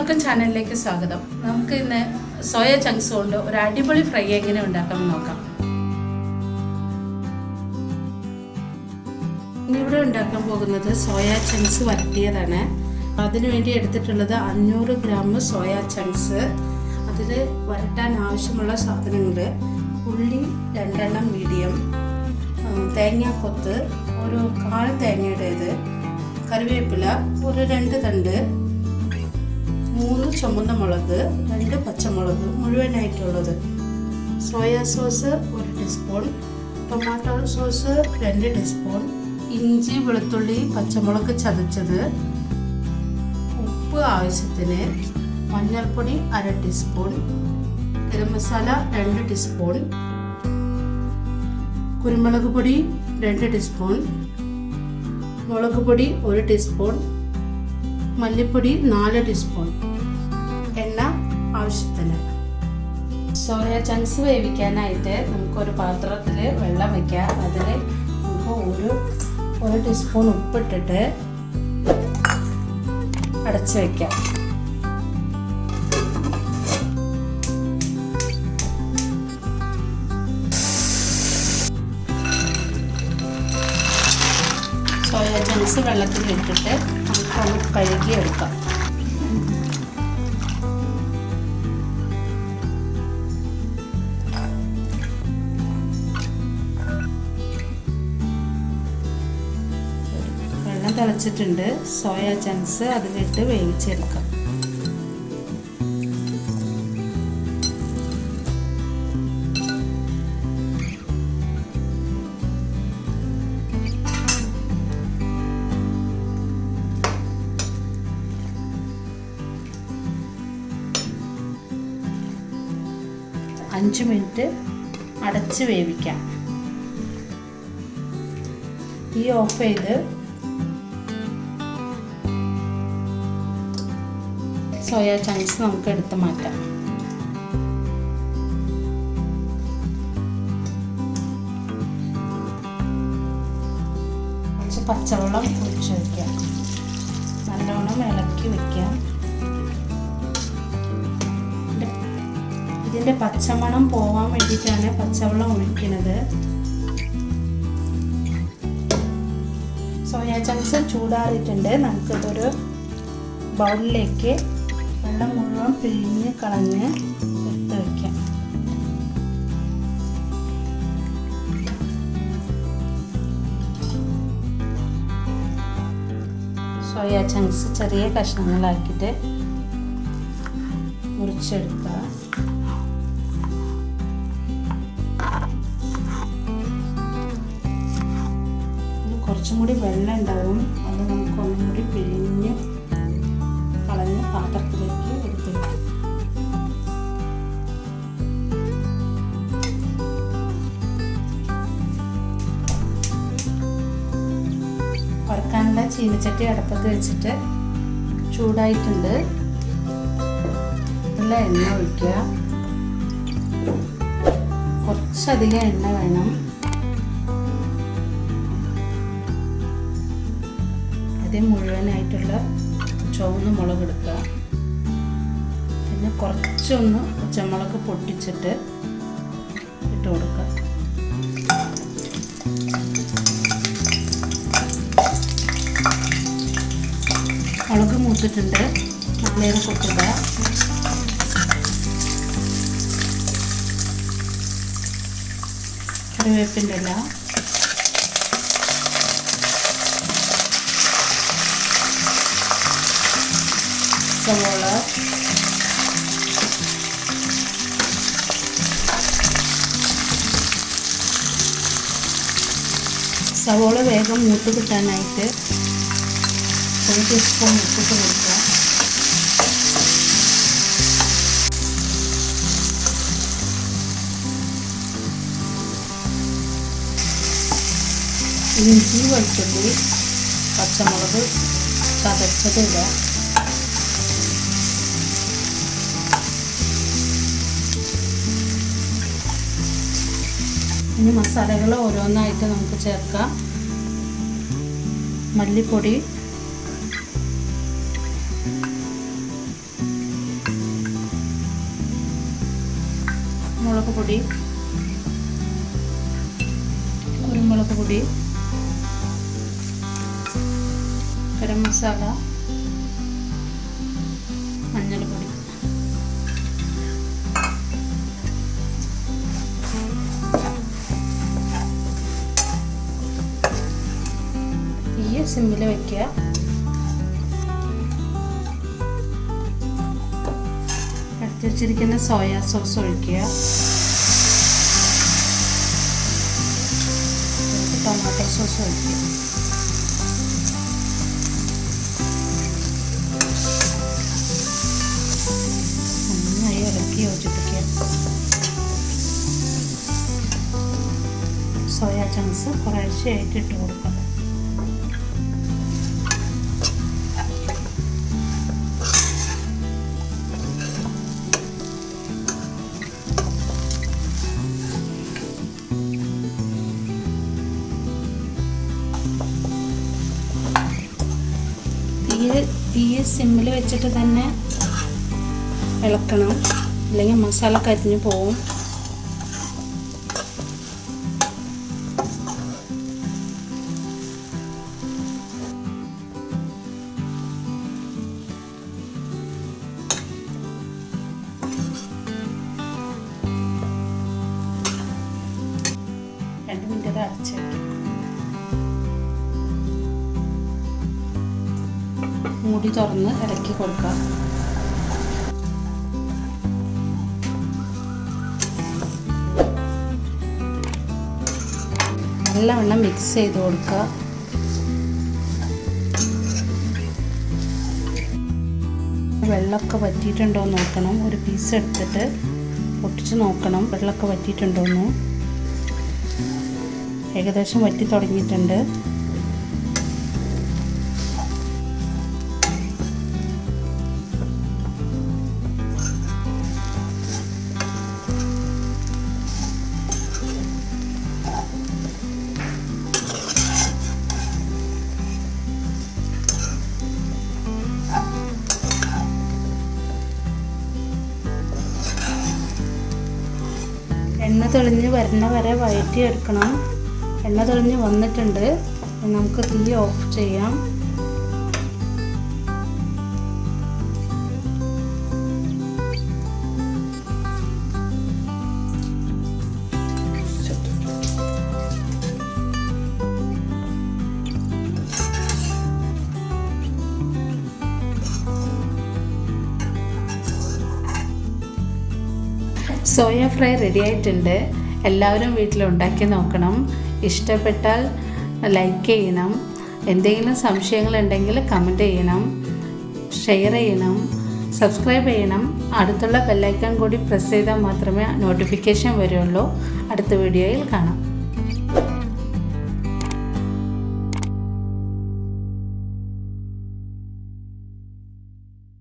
എല്ലാവർക്കും ചാനലിലേക്ക് സ്വാഗതം. നമുക്ക് ഇന്ന് സോയ ചങ്ക്സ് കൊണ്ട് ഒരു അടിപൊളി ഫ്രൈ എങ്ങനെ ഉണ്ടാക്കാമെന്ന് നോക്കാം. ഇവിടെ ഉണ്ടാക്കാൻ പോകുന്നത് സോയ ചങ്ക്സ് വരട്ടിയതാണ്. അതിനുവേണ്ടി എടുത്തിട്ടുള്ളത് 500 ഗ്രാം സോയ ചങ്ക്സ്. അതിൽ വരട്ടാൻ ആവശ്യമുള്ള സാധനങ്ങൾ: ഉള്ളി 2 എണ്ണം മീഡിയം, തേങ്ങാക്കൊത്ത് ഒരു 1/4 തേങ്ങയുടേത്, കറിവേപ്പില ഒരു 2 തണ്ട്, 3 ചുമന്ന മുളക്, 2 പച്ചമുളക് മുഴുവനായിട്ടുള്ളത്, soya sauce 1 teaspoon, tomato sauce 2 teaspoon, ഇഞ്ചി വെളുത്തുള്ളി പച്ചമുളക് ചതച്ചത്, ഉപ്പ് ആവശ്യത്തിന്, മഞ്ഞൾപ്പൊടി 1/2 ടീസ്പൂൺ, ഗരം മസാല 2 ടീസ്പൂൺ, കുരുമുളക് പൊടി 2 ടീസ്പൂൺ, മുളക് പൊടി 1 ടീസ്പൂൺ, മല്ലിപ്പൊടി 4 ടീസ്പൂൺ, എണ്ണ ആവശ്യത്തിന്. സോയ ചങ്ക്സ് വേവിക്കാനായിട്ട് നമുക്കൊരു പാത്രത്തിൽ വെള്ളം വയ്ക്കാം. അതിൽ നമുക്ക് 1 ടീസ്പൂൺ ഉപ്പിട്ടിട്ട് അടച്ച് വയ്ക്കാം. സോയ ചങ്ക്സ് വെള്ളത്തിൽ ഇട്ടിട്ട് നമുക്കൊന്ന് കഴുകിയെടുക്കാം. വെള്ളം തിളച്ചിട്ടുണ്ട്. സോയ ചങ്ക്സ് അതിലിട്ട് വേവിച്ചെടുക്കാം. അഞ്ച് മിനിറ്റ് അടച്ച് വേവിക്കാം. തീ ഓഫ് ചെയ്ത് സോയ ചങ്ക്സ് നമുക്ക് എടുത്ത് മാറ്റാം. കുറച്ച് പച്ചവെള്ളം ഒഴിച്ച് വയ്ക്കാം. നല്ലോണം ഇളക്കി വയ്ക്കാം. ഇതിൻ്റെ പച്ചമണം പോവാൻ വേണ്ടിയിട്ടാണ് പച്ചവെള്ളം ഒഴിക്കുന്നത്. സോയ ചങ്ക്സ് ചൂടാറിയിട്ടുണ്ട്. നമുക്കിതൊരു ബൗളിലേക്ക് വെള്ളം മുഴുവൻ പിഴിഞ്ഞ് കളഞ്ഞ് എടുത്ത് വയ്ക്കാം. സോയ ചങ്ക്സ് ചെറിയ കഷ്ണങ്ങളാക്കിയിട്ട് മുറിച്ചെടുക്കുക. കുറച്ചും കൂടി വെള്ളം ഉണ്ടാവും. അത് നമുക്ക് ഒന്നും കൂടി പിഴിഞ്ഞ് കളഞ്ഞ് പാത്രത്തിലേക്ക് എടുത്ത് വയ്ക്കും. വറുക്കാനുള്ള ചീനച്ചട്ടി അടുപ്പത്ത് വെച്ചിട്ട് ചൂടായിട്ടുണ്ട്. നല്ല എണ്ണ ഒഴിക്കുക. കുറച്ചധികം എണ്ണ വേണം. മുഴുവനായിട്ടുള്ള ചുവന്ന മുളക് എടുക്കുക. പിന്നെ കുറച്ചൊന്ന് പച്ചമുളക് പൊട്ടിച്ചിട്ട് ഇട്ട് കൊടുക്കുക. മുളക് മൂത്തിട്ടുണ്ട്. നല്ലേത് കൊട്ടുക. കറിവേപ്പിൻ്റെ ഇല, സവോള, സവോള വേഗം മൂത്ത് കിട്ടാനായിട്ട് 1 ടീസ്പൂൺ ഉപ്പിട്ട് കൊടുക്കുക. ഇഞ്ചി വെളുത്തുള്ളി പച്ചമുളക് ചതച്ചത് ഇടുക. ഇനി മസാലകൾ ഓരോന്നായിട്ട് നമുക്ക് ചേർക്കാം. മല്ലിപ്പൊടി, മുളക് പൊടി, കുരുമുളക് പൊടി, ഗരം മസാല, മഞ്ഞൾപ്പൊടി. തീ സിമ്മിൽ വയ്ക്കുക. എടുത്ത് വെച്ചിരിക്കുന്ന സോയാ സോസ് ഒഴിക്കുക. ടൊമാറ്റോ സോസ് ഒഴിക്കുക. നന്നായി ഇളക്കി യോജിപ്പിക്കുക. സോയാ ചങ്ക്സ് കുറേശ്ശെയായിട്ട് ഇട്ട് കൊടുക്കുക. തീ സിമ്മിൽ വെച്ചിട്ട് തന്നെ ഇളക്കണം, അല്ലെങ്കിൽ മസാല കരിഞ്ഞു പോവും. രണ്ട് മിനിറ്റ് അടച്ചു വയ്ക്കും. മൂടി തുറന്ന് ഇളക്കി കൊടുക്കുക. നല്ലവണ്ണം മിക്സ് ചെയ്ത് കൊടുക്കുക. വെള്ളമൊക്കെ വറ്റിയിട്ടുണ്ടോ എന്ന് നോക്കണം. ഒരു പീസ് എടുത്തിട്ട് പൊട്ടിച്ച് നോക്കണം വെള്ളമൊക്കെ വറ്റിയിട്ടുണ്ടോയെന്ന്. ഏകദേശം വറ്റി തുടങ്ങിയിട്ടുണ്ട്. എണ്ണ തെളിഞ്ഞ് വരുന്ന വരെ വഴറ്റിയെടുക്കണം. എണ്ണ തെളിഞ്ഞ് വന്നിട്ടുണ്ട്. നമുക്ക് തീ ഓഫ് ചെയ്യാം. സോയ ഫ്രൈ റെഡി ആയിട്ടുണ്ട്. എല്ലാവരും വീട്ടിലുണ്ടാക്കി നോക്കണം. ഇഷ്ടപ്പെട്ടാൽ ലൈക്ക് ചെയ്യണം. എന്തെങ്കിലും സംശയങ്ങളുണ്ടെങ്കിൽ കമൻറ്റ് ചെയ്യണം, ഷെയർ ചെയ്യണം, സബ്സ്ക്രൈബ് ചെയ്യണം. അടുത്തുള്ള ബെല്ലൈക്കൺ കൂടി പ്രസ് ചെയ്താൽ മാത്രമേ നോട്ടിഫിക്കേഷൻ വരുള്ളൂ. അടുത്ത വീഡിയോയിൽ കാണാം.